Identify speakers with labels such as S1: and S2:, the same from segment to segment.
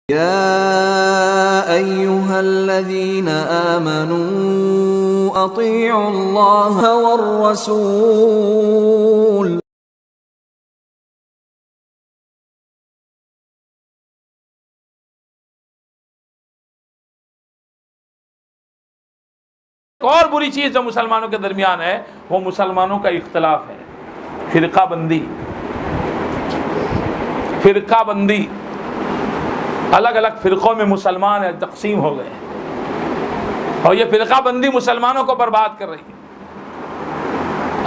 S1: يا أيها الذين آمنوا أطيعوا الله والرسول
S2: ایک اور بری چیز جو مسلمانوں کے درمیان ہے وہ مسلمانوں کا اختلاف ہے، فرقہ بندی۔ فرقہ بندی، الگ الگ فرقوں میں مسلمان تقسیم ہو گئے، اور یہ فرقہ بندی مسلمانوں کو برباد کر رہی ہے۔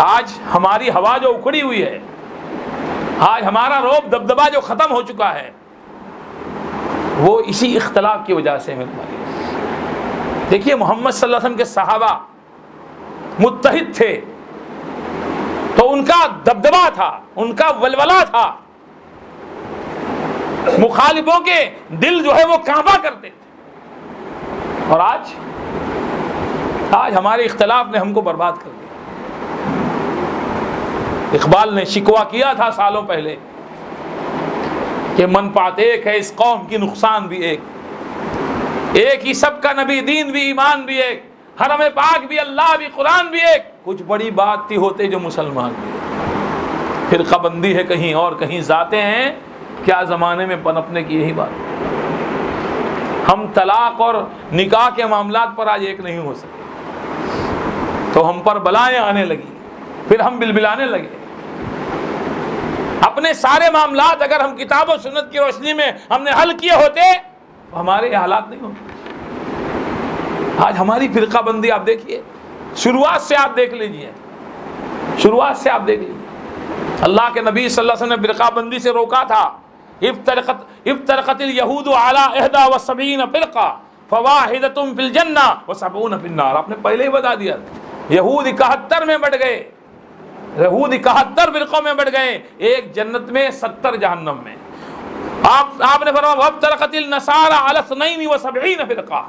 S2: آج ہماری ہوا جو اکھڑی ہوئی ہے، آج ہمارا رعب دبدبہ جو ختم ہو چکا ہے، وہ اسی اختلاف کی وجہ سے میرے بھائی۔ دیکھیے محمد صلی اللہ علیہ وسلم کے صحابہ متحد تھے تو ان کا دبدبہ تھا، ان کا ولولہ تھا، مخالفوں کے دل جو ہے وہ کعبہ کرتے تھے۔ اور آج ہمارے اختلاف نے ہم کو برباد کر دیا۔ اقبال نے شکوہ کیا تھا سالوں پہلے کہ من پات ایک ہے، اس قوم کی نقصان بھی ایک ہی سب کا نبی، دین بھی، ایمان بھی ایک، حرم پاک بھی، اللہ بھی، قرآن بھی ایک، کچھ بڑی بات تھی ہوتے جو مسلمان بھی۔ فرقہ بندی ہے کہیں اور کہیں ذاتیں ہیں، کیا زمانے میں پنپنے کی یہی بات۔ ہم طلاق اور نکاح کے معاملات پر آج ایک نہیں ہو سکے، تو ہم پر بلائیں آنے لگی، پھر ہم بلبلانے لگے۔ اپنے سارے معاملات اگر ہم کتاب و سنت کی روشنی میں ہم نے حل کیے ہوتے، ہمارے یہ حالات نہیں ہوتے۔ آج ہماری فرقہ بندی آپ دیکھیے، شروعات سے آپ دیکھ لیجئے، شروعات سے آپ دیکھ لیجئے۔ اللہ کے نبی صلی اللہ علیہ وسلم نے فرقہ بندی سے روکا تھا۔ افترقت الیہود علی 71 فرقہ فواحدۃ فی الجنہ و70 فی النار۔ آپ نے پہلے ہی بتا دیا، یہود 71 میں بٹ گئے، یہود 71 فرقوں میں بٹ گئے، ایک جنت میں 70 جہنم میں۔ آپ نے فرمایا وَابْتَلَقَتِ النَّصَارَى عَلَى 72 فرقہ،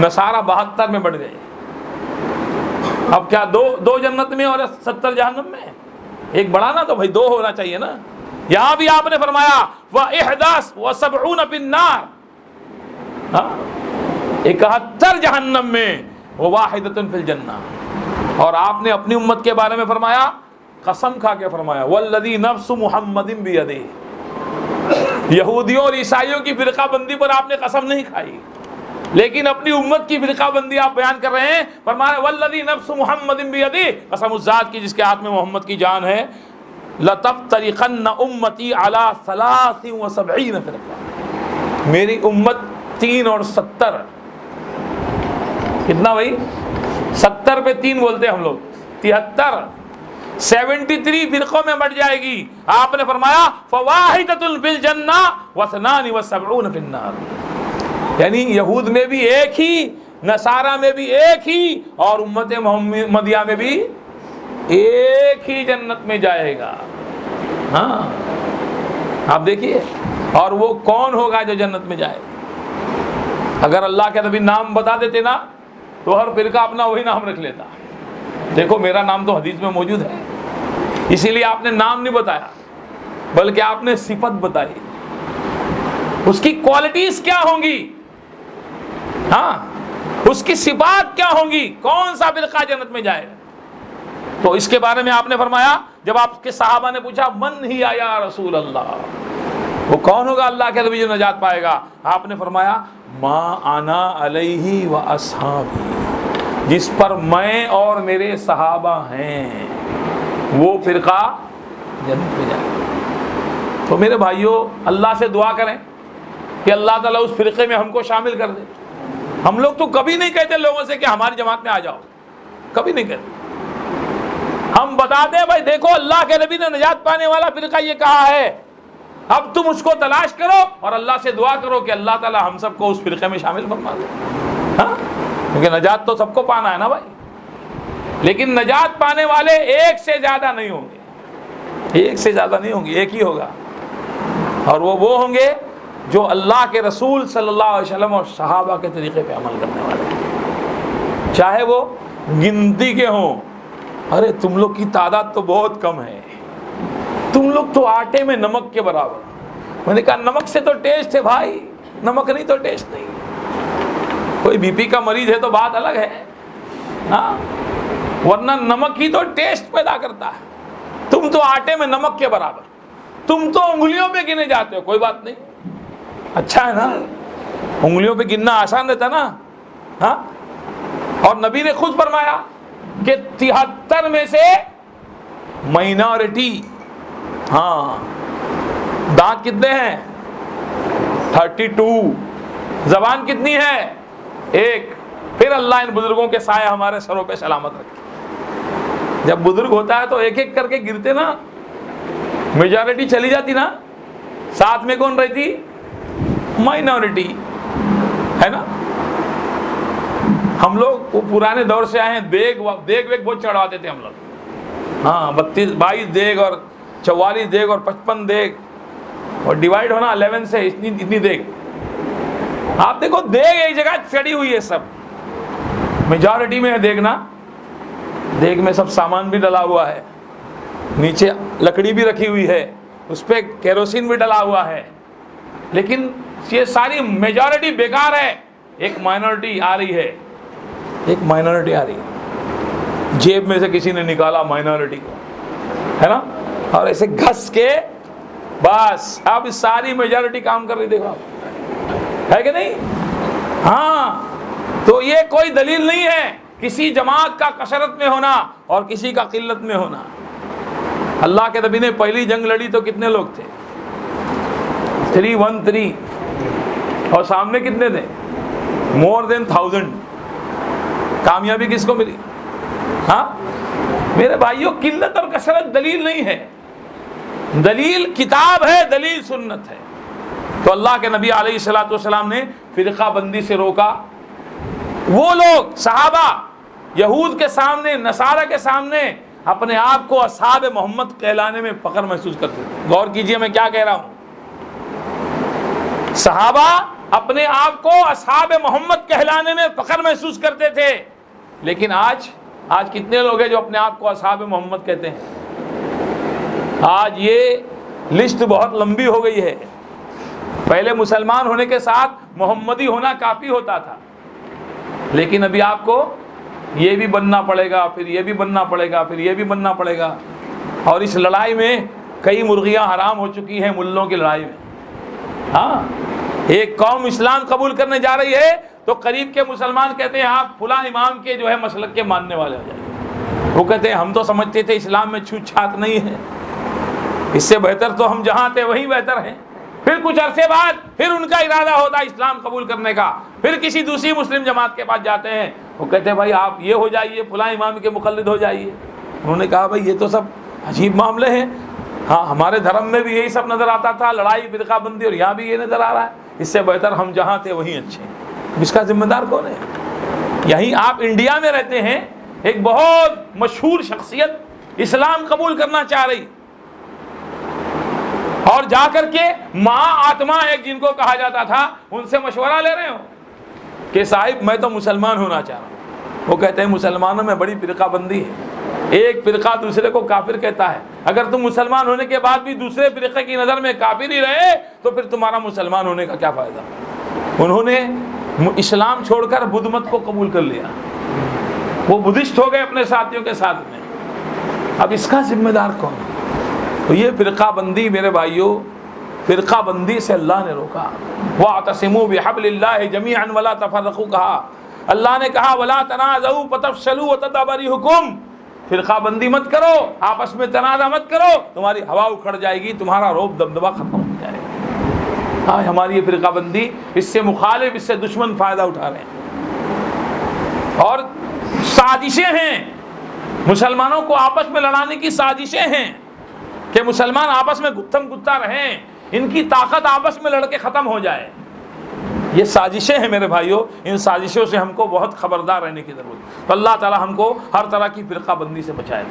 S2: نصارہ 72 میں بڑھ گئے۔ اب کیا دو جنت میں اور 70 جہنم میں؟ ایک بڑھانا تو بھائی 2 ہونا چاہیے نا۔ یہاں بھی آپ نے فرمایا وَ71 فِي النَّارِ، 71 جہنم میں، وَوَاحِدَةٌ فِي الْجَنَّةِ۔ اور آپ نے اپنی امت کے بارے میں فرمایا، قسم کھا کے فرمایا وَالَّذِي نَفْسُ مُحَمَّدٍ بِيَدِهِ۔ یہودیوں اور عیسائیوں کی فرقہ بندی پر آپ نے قسم نہیں کھائی، لیکن اپنی امت کی فرقہ بندی آپ بیان کر رہے ہیں۔ فرمایا والذی نفس محمد بیدہ، قسم اس ذات کی جس کے ہاتھ میں محمد کی جان ہے، لتفترقن امتی علی 73 فرقہ، میری امت 3 اور 70، کتنا بھائی؟ 70 پہ 3 بولتے ہم لوگ، 73 فرقوں میں بٹ جائے گی۔ آپ نے فرمایا فواحدۃ فی الجنہ و72 فی النار، یعنی یہود میں بھی ایک ہی، نصارہ میں بھی ایک ہی، اور امت محمدیہ میں بھی ایک ہی جنت میں جائے گا۔ ہاں آپ دیکھیے، اور وہ کون ہوگا جو جنت میں جائے گا؟ اگر اللہ کے نبی نام بتا دیتے نا تو ہر فرقہ اپنا وہی نام رکھ لیتا۔ دیکھو میرا نام تو حدیث میں موجود ہے، اسی لیے آپ نے نام نہیں بتایا بلکہ آپ نے صفت بتائی، اس کی کوالٹیز کیا ہوں گی، ہاں اس کی صفات کیا ہوں گی، کون سا فرقہ جنت میں جائے گا۔ تو اس کے بارے میں آپ نے فرمایا، جب آپ کے صحابہ نے پوچھا من ہی یا رسول اللہ، وہ کون ہوگا اللہ کے نبی جو نجات پائے گا؟ آپ نے فرمایا ما انا علیہ و اصحابی، جس پر میں اور میرے صحابہ ہیں وہ فرقہ جنت میں جائے گا۔ تو میرے بھائیوں، اللہ سے دعا کریں کہ اللہ تعالیٰ اس فرقے میں ہم کو شامل کر دے۔ ہم لوگ تو کبھی نہیں کہتے لوگوں سے کہ ہماری جماعت میں آ جاؤ، کبھی نہیں کہتے۔ ہم بتاتے ہیں بھائی دیکھو اللہ کے نبی نے نجات پانے والا فرقہ یہ کہا ہے، اب تم اس کو تلاش کرو اور اللہ سے دعا کرو کہ اللہ تعالیٰ ہم سب کو اس فرقے میں شامل فرما دے۔ ہاں کیونکہ نجات تو سب کو پانا ہے نا بھائی، لیکن نجات پانے والے ایک سے زیادہ نہیں ہوں گے، ایک سے زیادہ نہیں ہوں گے، ایک ہی ہوگا، اور وہ ہوں گے جو اللہ کے رسول صلی اللہ علیہ وسلم اور صحابہ کے طریقے پہ عمل کرنے والے، چاہے وہ گنتی کے ہوں۔ ارے تم لوگ کی تعداد تو بہت کم ہے، تم لوگ تو آٹے میں نمک کے برابر۔ میں نے کہا نمک سے تو ٹیسٹ ہے بھائی، نمک نہیں تو ٹیسٹ نہیں. کوئی بی پی کا مریض ہے تو بات الگ ہے ہاں, ورنہ نمک ہی تو ٹیسٹ پیدا کرتا ہے. تم تو آٹے میں نمک کے برابر, تم تو انگلیوں پہ گنے جاتے ہو, کوئی بات نہیں, اچھا ہے نا, انگلیوں پہ گننا آسان رہتا نا ہاں. اور نبی نے خود فرمایا کہ 73 میں سے مائنورٹی, ہاں دانت کتنے ہیں 32, زبان کتنی ہے 1. پھر اللہ ان بزرگوں کے سایہ ہمارے سروں پہ سلامت رکھے. جب بزرگ ہوتا ہے تو ایک ایک کر کے گرتے نا, میجورٹی چلی جاتی نا, ساتھ میں کون رہتی, مائنورٹی ہے نا. ہم لوگ وہ پرانے دور سے آئے ہیں, دیگ بہت چڑھاتے تھے ہم لوگ, ہاں 22 دیگ اور 44 دیگ اور 55 دیگ, اور ڈیوائڈ ہونا 11 سے, اتنی دیگ. آپ دیکھو دیگ ایک جگہ چڑھی ہوئی ہے, سب میجورٹی میں ہے دیگ نا, دیگ میں سب سامان بھی ڈلا ہوا ہے, نیچے لکڑی بھی رکھی ہوئی ہے, اس پہ کیروسین بھی ڈلا ہوا ہے, لیکن یہ ساری میجورٹی بیکار ہے. ایک مائنورٹی آ رہی ہے, ایک مائنورٹی آ رہی ہے, جیب میں سے کسی نے نکالا مائنورٹی کو, ہے نا, اور ایسے گھس کے بس اب ساری میجورٹی کام کر رہی, دیکھو آپ ہے کہ نہیں. ہاں تو یہ کوئی دلیل نہیں ہے کسی جماعت کا کثرت میں ہونا اور کسی کا قلت میں ہونا. اللہ کے نبی نے پہلی جنگ لڑی تو کتنے لوگ تھے, 313, اور سامنے کتنے تھے, مور دین 1000. کامیابی کس کو ملی؟ ہاں میرے بھائیوں, قلت اور کثرت دلیل نہیں ہے, دلیل کتاب ہے, دلیل سنت ہے. تو اللہ کے نبی علیہ الصلوۃ والسلام نے فرقہ بندی سے روکا. وہ لوگ صحابہ یہود کے سامنے, نصارہ کے سامنے اپنے آپ کو اصحاب محمد کہلانے میں فخر محسوس کرتے تھے. غور کیجئے میں کیا کہہ رہا ہوں. صحابہ اپنے آپ کو اصحاب محمد کہلانے میں فخر محسوس کرتے تھے, لیکن آج کتنے لوگ ہیں جو اپنے آپ کو اصحاب محمد کہتے ہیں؟ آج یہ لسٹ بہت لمبی ہو گئی ہے. پہلے مسلمان ہونے کے ساتھ محمدی ہونا کافی ہوتا تھا, لیکن ابھی آپ کو یہ بھی بننا پڑے گا, پھر یہ بھی بننا پڑے گا, پھر یہ بھی بننا پڑے گا. اور اس لڑائی میں کئی مرغیاں حرام ہو چکی ہیں ملوں کی لڑائی میں. ہاں ایک قوم اسلام قبول کرنے جا رہی ہے تو قریب کے مسلمان کہتے ہیں آپ فلاں امام کے جو ہے مسلک کے ماننے والے ہو جائیں. وہ کہتے ہیں ہم تو سمجھتے تھے اسلام میں چھوت چھات نہیں ہے, اس سے بہتر تو ہم جہاں تھے وہیں بہتر ہیں. پھر کچھ عرصے بعد پھر ان کا ارادہ ہوتا ہے اسلام قبول کرنے کا, پھر کسی دوسری مسلم جماعت کے پاس جاتے ہیں, وہ کہتے ہیں بھائی آپ یہ ہو جائیے, فلاں امام کے مقلد ہو جائیے. انہوں نے کہا بھائی یہ تو سب عجیب معاملے ہیں, ہاں ہمارے دھرم میں بھی یہی سب نظر آتا تھا, لڑائی فرقہ بندی, اور یہاں بھی یہ نظر آ رہا ہے, اس سے بہتر ہم جہاں تھے وہیں اچھے ہیں. اس کا ذمہ دار کون ہے؟ یہیں آپ انڈیا میں رہتے ہیں, ایک بہت مشہور شخصیت اسلام قبول کرنا چاہ رہی, اور جا کر کے ماں آتما ایک جن کو کہا جاتا تھا ان سے مشورہ لے رہے ہو کہ صاحب میں تو مسلمان ہونا چاہ رہا ہوں. وہ کہتے ہیں مسلمانوں میں بڑی فرقہ بندی ہے, ایک فرقہ دوسرے کو کافر کہتا ہے, اگر تم مسلمان ہونے کے بعد بھی دوسرے فرقے کی نظر میں کافر ہی رہے تو پھر تمہارا مسلمان ہونے کا کیا فائدہ. انہوں نے اسلام چھوڑ کر بدھ مت کو قبول کر لیا, وہ بدھسٹ ہو گئے اپنے ساتھیوں کے ساتھ میں. اب اس کا ذمہ دار کون ہے؟ تو یہ فرقہ بندی میرے بھائیوں, فرقہ بندی سے اللہ نے روکا. وَاعْتَصِمُوا بِحَبْلِ اللَّهِ جَمِيعًا وَلَا تَفَرَّقُوا کہا, اللہ نے کہا وَلَا تَنَازَعُوا فَتَفْشَلُوا وَتَذْهَبَ رِيحُكُمْ, فرقہ بندی مت کرو, آپس میں تنازع مت کرو, تمہاری ہوا اکھڑ جائے گی, تمہارا روب دبدبہ ختم ہو جائے گا. ہاں ہماری یہ فرقہ بندی, اس سے مخالف, اس سے دشمن فائدہ اٹھا رہے ہیں, اور سازشیں ہیں, مسلمانوں کو آپس میں لڑانے کی سازشیں ہیں کہ مسلمان آپس میں گتھم گتھا رہیں, ان کی طاقت آپس میں لڑ کے ختم ہو جائے. یہ سازشیں ہیں میرے بھائیوں, ان سازشوں سے ہم کو بہت خبردار رہنے کی ضرورت ہے. تو اللہ تعالی ہم کو ہر طرح کی فرقہ بندی سے بچائے.